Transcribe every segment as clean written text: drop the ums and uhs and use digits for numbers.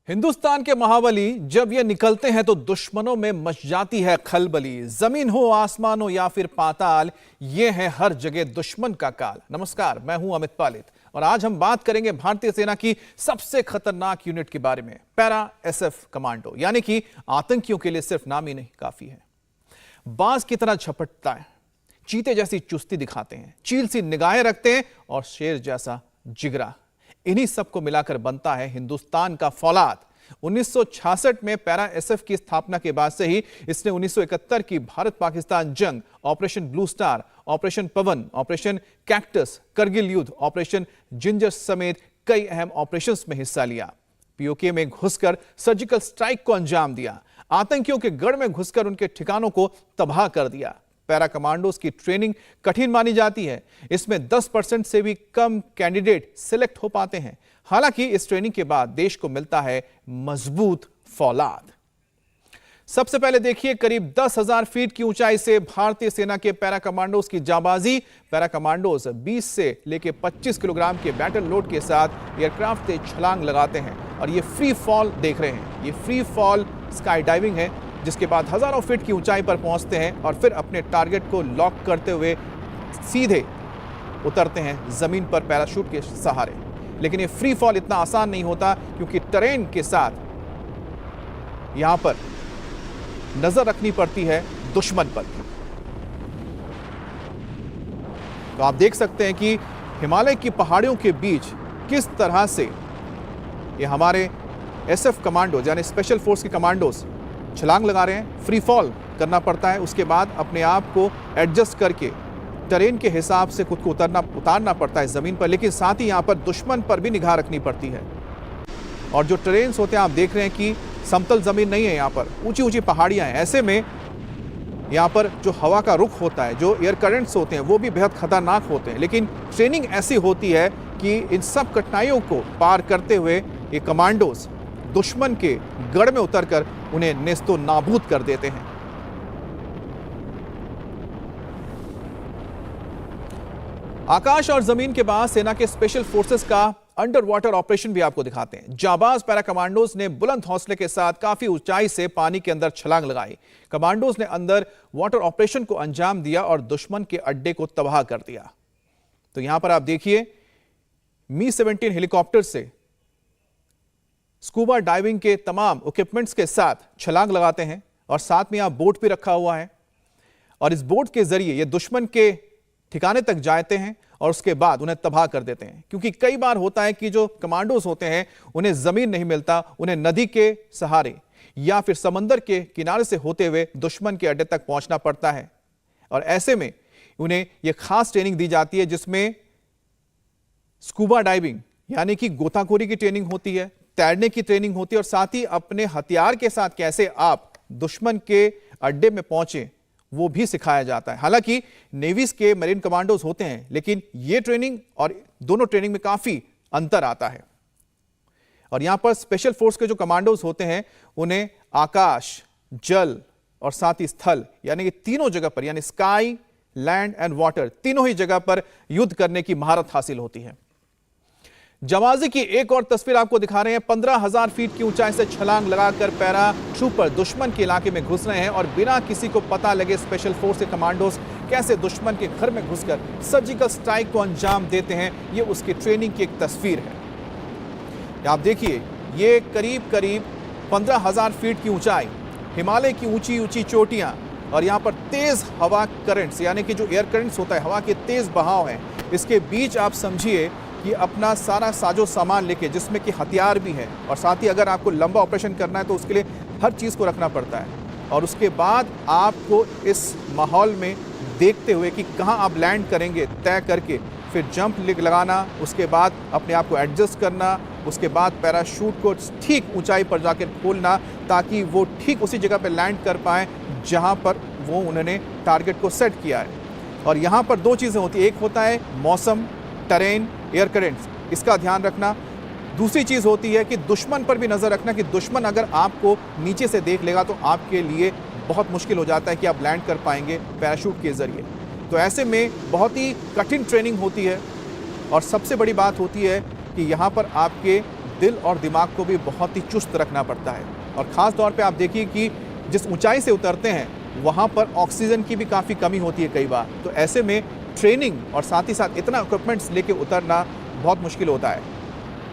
हिंदुस्तान के महाबली जब ये निकलते हैं तो दुश्मनों में मच जाती है खलबली। जमीन हो, आसमान हो या फिर पाताल, ये है हर जगह दुश्मन का काल। नमस्कार, मैं हूं अमित पालित और आज हम बात करेंगे भारतीय सेना की सबसे खतरनाक यूनिट के बारे में, पैरा एसएफ कमांडो। यानी कि आतंकियों के लिए सिर्फ नाम ही नहीं काफी है। बाज की तरह झपटता है, चीते जैसी चुस्ती दिखाते हैं, चील सी निगाहें रखते हैं और शेर जैसा जिगरा। इन्हीं सबको मिलाकर बनता है हिंदुस्तान का फौलाद। 1966 में पैरा एसएफ की स्थापना के बाद से ही इसने 1971 की भारत पाकिस्तान जंग, ऑपरेशन ब्लू स्टार, ऑपरेशन पवन, ऑपरेशन कैक्टस, करगिल युद्ध, ऑपरेशन जिंजर समेत कई अहम ऑपरेशंस में हिस्सा लिया। पीओके में घुसकर सर्जिकल स्ट्राइक को अंजाम दिया, आतंकियों के गढ़ में घुसकर उनके ठिकानों को तबाह कर दिया। पैरा कमांडोज की ट्रेनिंग कठिन मानी जाती है। इसमें 10% से भी कम कैंडिडेट सिलेक्ट हो पाते हैं। हालांकि इस ट्रेनिंग के बाद देश को मिलता है मजबूत फौलाद। सबसे पहले देखिए करीब 10,000 फीट की ऊंचाई से भारतीय सेना के पैरा कमांडोज की जाबाजी। पैरा कमांडोज 20 से लेकर 25 किलोग्राम के बैटल लोड के साथ एयरक्राफ्ट से छलांग लगाते हैं और ये फ्री फॉल देख रहे हैं। ये फ्री फॉल स्काई डाइविंग है, जिसके बाद हजारों फीट की ऊंचाई पर पहुंचते हैं और फिर अपने टारगेट को लॉक करते हुए सीधे उतरते हैं जमीन पर पैराशूट के सहारे। लेकिन ये फ्री फॉल इतना आसान नहीं होता, क्योंकि टेरेन के साथ यहां पर नजर रखनी पड़ती है दुश्मन पर। तो आप देख सकते हैं कि हिमालय की पहाड़ियों के बीच किस तरह से ये हमारे एसएफ कमांडोज यानी स्पेशल फोर्स के कमांडोज छलांग लगा रहे हैं। फ्री फॉल करना पड़ता है, उसके बाद अपने आप को एडजस्ट करके टेरेन के हिसाब से खुद को उतारना पड़ता है जमीन पर। लेकिन साथ ही यहां पर दुश्मन पर भी निगाह रखनी पड़ती है। और जो टेरेन्स होते हैं, आप देख रहे हैं कि समतल जमीन नहीं है, यहां पर ऊंची ऊंची पहाड़ियां हैं। ऐसे में यहां पर जो हवा का रुख होता है, जो एयर करंट्स होते हैं, वो भी बेहद खतरनाक होते हैं। लेकिन ट्रेनिंग ऐसी होती है कि इन सब कठिनाइयों को पार करते हुए ये कमांडोज दुश्मन के गढ़ में उतरकर उन्हें नेस्तो नाबूद कर देते हैं। आकाश और जमीन के बाद सेना के स्पेशल फोर्सेस का अंडर वाटर ऑपरेशन भी आपको दिखाते हैं। जाबाज पैरा कमांडोज ने बुलंद हौसले के साथ काफी ऊंचाई से पानी के अंदर छलांग लगाई। कमांडोज ने अंदर वाटर ऑपरेशन को अंजाम दिया और दुश्मन के अड्डे को तबाह कर दिया। तो यहां पर आप देखिए मी-17 हेलीकॉप्टर से स्कूबा डाइविंग के तमाम इक्विपमेंट्स के साथ छलांग लगाते हैं और साथ में यहां बोट भी रखा हुआ है। और इस बोट के जरिए ये दुश्मन के ठिकाने तक जाते हैं और उसके बाद उन्हें तबाह कर देते हैं। क्योंकि कई बार होता है कि जो कमांडोज होते हैं उन्हें जमीन नहीं मिलता, उन्हें नदी के सहारे या फिर समंदर के किनारे से होते हुए दुश्मन के अड्डे तक पहुंचना पड़ता है। और ऐसे में उन्हें यह खास ट्रेनिंग दी जाती है, जिसमें स्कूबा डाइविंग यानी कि गोताखोरी की ट्रेनिंग होती है, तैरने की ट्रेनिंग होती है और साथ ही अपने हथियार के साथ कैसे आप दुश्मन के अड्डे में पहुंचे वो भी सिखाया जाता है। हालांकि नेवीज के मरीन कमांडोज होते हैं, लेकिन ये ट्रेनिंग और दोनों ट्रेनिंग में काफी अंतर आता है। और यहां पर स्पेशल फोर्स के जो कमांडोज होते हैं उन्हें आकाश, जल और साथ ही स्थल यानी कि तीनों जगह पर, यानी स्काई, लैंड एंड वाटर, तीनों ही जगह पर युद्ध करने की महारत हासिल होती है। जाबाजी की एक और तस्वीर आपको दिखा रहे हैं। 15,000 फीट की ऊंचाई से छलांग लगाकर पैरा ट्रूपर दुश्मन के इलाके में घुस रहे हैं और बिना किसी को पता लगे स्पेशल फोर्स के कमांडोज कैसे दुश्मन के घर में घुसकर सर्जिकल स्ट्राइक को अंजाम देते हैं, ये उसकी ट्रेनिंग की एक तस्वीर है। आप देखिए, ये करीब 15,000 फीट की ऊंचाई, हिमालय की ऊंची ऊंची चोटियां और यहां पर तेज हवा करंट्स यानी कि जो एयर करंट्स होता है, हवा के तेज बहाव हैं। इसके बीच आप समझिए कि अपना सारा साजो सामान लेके, जिसमें कि हथियार भी है और साथ ही अगर आपको लंबा ऑपरेशन करना है तो उसके लिए हर चीज़ को रखना पड़ता है। और उसके बाद आपको इस माहौल में देखते हुए कि कहाँ आप लैंड करेंगे तय करके फिर जंप लगाना, उसके बाद अपने आप को एडजस्ट करना, उसके बाद पैराशूट को ठीक ऊंचाई पर जाकर खोलना ताकि वो ठीक उसी जगह पर लैंड कर पाएँ जहाँ पर वो उन्होंने टारगेट को सेट किया है। और यहाँ पर दो चीज़ें होती हैं, एक होता है मौसम, टेरेन, एयर करंट्स, इसका ध्यान रखना। दूसरी चीज़ होती है कि दुश्मन पर भी नज़र रखना कि दुश्मन अगर आपको नीचे से देख लेगा तो आपके लिए बहुत मुश्किल हो जाता है कि आप लैंड कर पाएंगे पैराशूट के ज़रिए। तो ऐसे में बहुत ही कठिन ट्रेनिंग होती है और सबसे बड़ी बात होती है कि यहाँ पर आपके दिल और दिमाग को भी बहुत ही चुस्त रखना पड़ता है। और ख़ास तौर पे आप देखिए कि जिस ऊंचाई से उतरते हैं वहाँ पर ऑक्सीजन की भी काफ़ी कमी होती है कई बार, तो ऐसे में ट्रेनिंग और साथ ही साथ इतना इक्विपमेंट्स लेके उतरना बहुत मुश्किल होता है।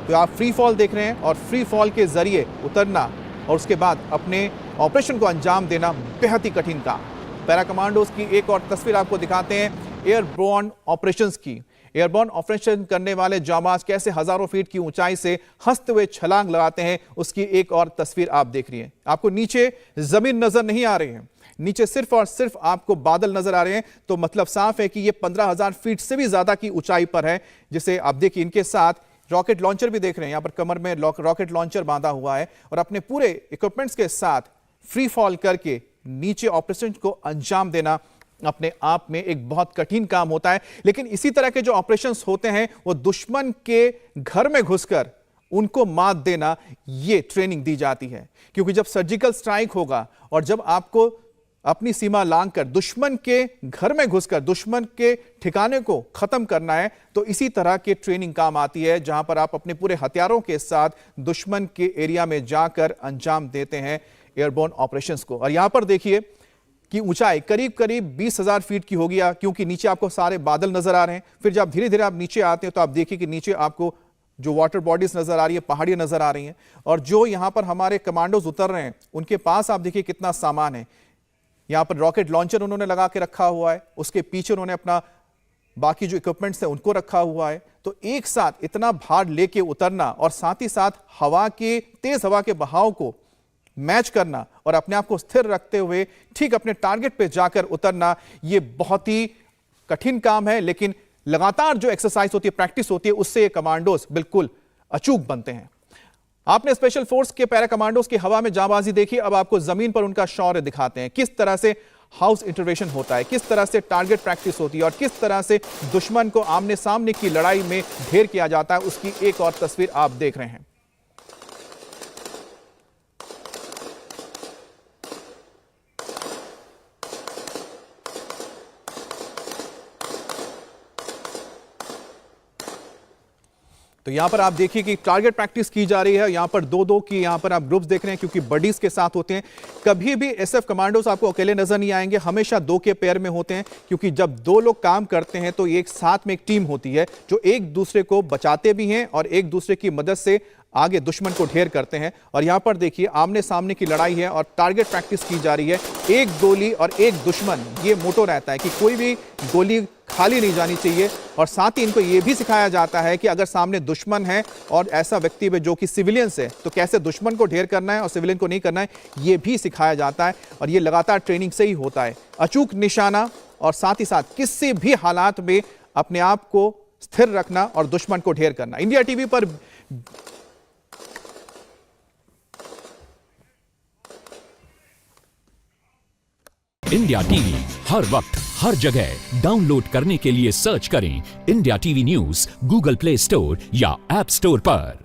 तो आप फ्री फॉल देख रहे हैं और फ्री फॉल के ज़रिए उतरना और उसके बाद अपने ऑपरेशन को अंजाम देना बेहद ही कठिन काम। पैरा कमांडोज की एक और तस्वीर आपको दिखाते हैं एयरबोर्न ऑपरेशंस की। एयरबोर्न ऑपरेशन करने वाले जांबाज कैसे हजारों फीट की ऊंचाई से हंसते हुए छलांग लगाते हैं, उसकी एक और तस्वीर आप देख रही हैं। आपको नीचे जमीन नजर नहीं आ रही है, नीचे सिर्फ और सिर्फ आपको बादल नजर आ रहे हैं, तो मतलब साफ है कि ये 15,000 फीट से भी ज्यादा की ऊंचाई पर है। जिसे आप देखिए इनके साथ रॉकेट लॉन्चर भी देख रहे हैं, यहाँ पर कमर में रॉकेट लॉन्चर बांधा हुआ है और अपने पूरे इक्विपमेंट्स के साथ फ्री फॉल करके नीचे ऑपरेशन को अंजाम देना अपने आप में एक बहुत कठिन काम होता है। लेकिन इसी तरह के जो ऑपरेशंस होते हैं वो दुश्मन के घर में घुसकर उनको मात देना, ये ट्रेनिंग दी जाती है। क्योंकि जब सर्जिकल स्ट्राइक होगा और जब आपको अपनी सीमा लांघकर दुश्मन के घर में घुसकर दुश्मन के ठिकाने को खत्म करना है, तो इसी तरह की ट्रेनिंग काम आती है, जहां पर आप अपने पूरे हथियारों के साथ दुश्मन के एरिया में जाकर अंजाम देते हैं एयरबोर्न ऑपरेशंस को। और यहां पर देखिए कि ऊंचाई करीब करीब 20,000 फीट की होगी, क्योंकि नीचे आपको सारे बादल नजर आ रहे हैं। फिर जब धीरे धीरे आप नीचे आते हैं तो आप देखिए कि नीचे आपको जो वाटर बॉडीज नजर आ रही है, पहाड़ियां नजर आ रही हैं, और जो यहां पर हमारे कमांडोज उतर रहे हैं उनके पास आप देखिए कितना सामान है। यहां पर रॉकेट लॉन्चर उन्होंने लगा के रखा हुआ है, उसके पीछे उन्होंने अपना बाकी जो इक्विपमेंट्स है उनको रखा हुआ है। तो एक साथ इतना भार लेके उतरना और साथ ही साथ हवा के तेज हवा के बहाव को मैच करना और अपने आप को स्थिर रखते हुए ठीक अपने टारगेट पे जाकर उतरना, ये बहुत ही कठिन काम है। लेकिन लगातार जो एक्सरसाइज होती है, प्रैक्टिस होती है, उससे ये कमांडोज बिल्कुल अचूक बनते हैं। आपने स्पेशल फोर्स के पैरा कमांडोज की हवा में जांबाजी देखी, अब आपको जमीन पर उनका शौर्य दिखाते हैं। किस तरह से हाउस इंटरवेंशन होता है, किस तरह से टारगेट प्रैक्टिस होती है और किस तरह से दुश्मन को आमने सामने की लड़ाई में ढेर किया जाता है, उसकी एक और तस्वीर आप देख रहे हैं। तो यहां पर आप देखिए कि टारगेट प्रैक्टिस की जा रही है। यहां पर दो की यहां पर आप ग्रुप्स देख रहे हैं, क्योंकि बडीज के साथ होते हैं। कभी भी एसएफ कमांडोज आपको अकेले नजर नहीं आएंगे, हमेशा 2 के पेयर में होते हैं, क्योंकि जब 2 लोग काम करते हैं तो एक साथ में एक टीम होती है जो एक दूसरे को बचाते भी हैं और एक दूसरे की मदद से आगे दुश्मन को ढेर करते हैं। और यहां पर देखिए आमने सामने की लड़ाई है और टारगेट प्रैक्टिस की जा रही है। एक गोली और एक दुश्मन, ये मोटो रहता है कि कोई भी गोली खाली नहीं जानी चाहिए। और साथ ही इनको यह भी सिखाया जाता है कि अगर सामने दुश्मन है और ऐसा व्यक्ति है जो कि सिविलियंस है, तो कैसे दुश्मन को ढेर करना है और सिविलियन को नहीं करना है, यह भी सिखाया जाता है। और यह लगातार ट्रेनिंग से ही होता है। अचूक निशाना और साथ ही साथ किसी भी हालात में अपने आप को स्थिर रखना और दुश्मन को ढेर करना। इंडिया टीवी पर इंडिया टीवी हर वक्त हर जगह डाउनलोड करने के लिए सर्च करें India TV news Google play store या ऐप स्टोर पर।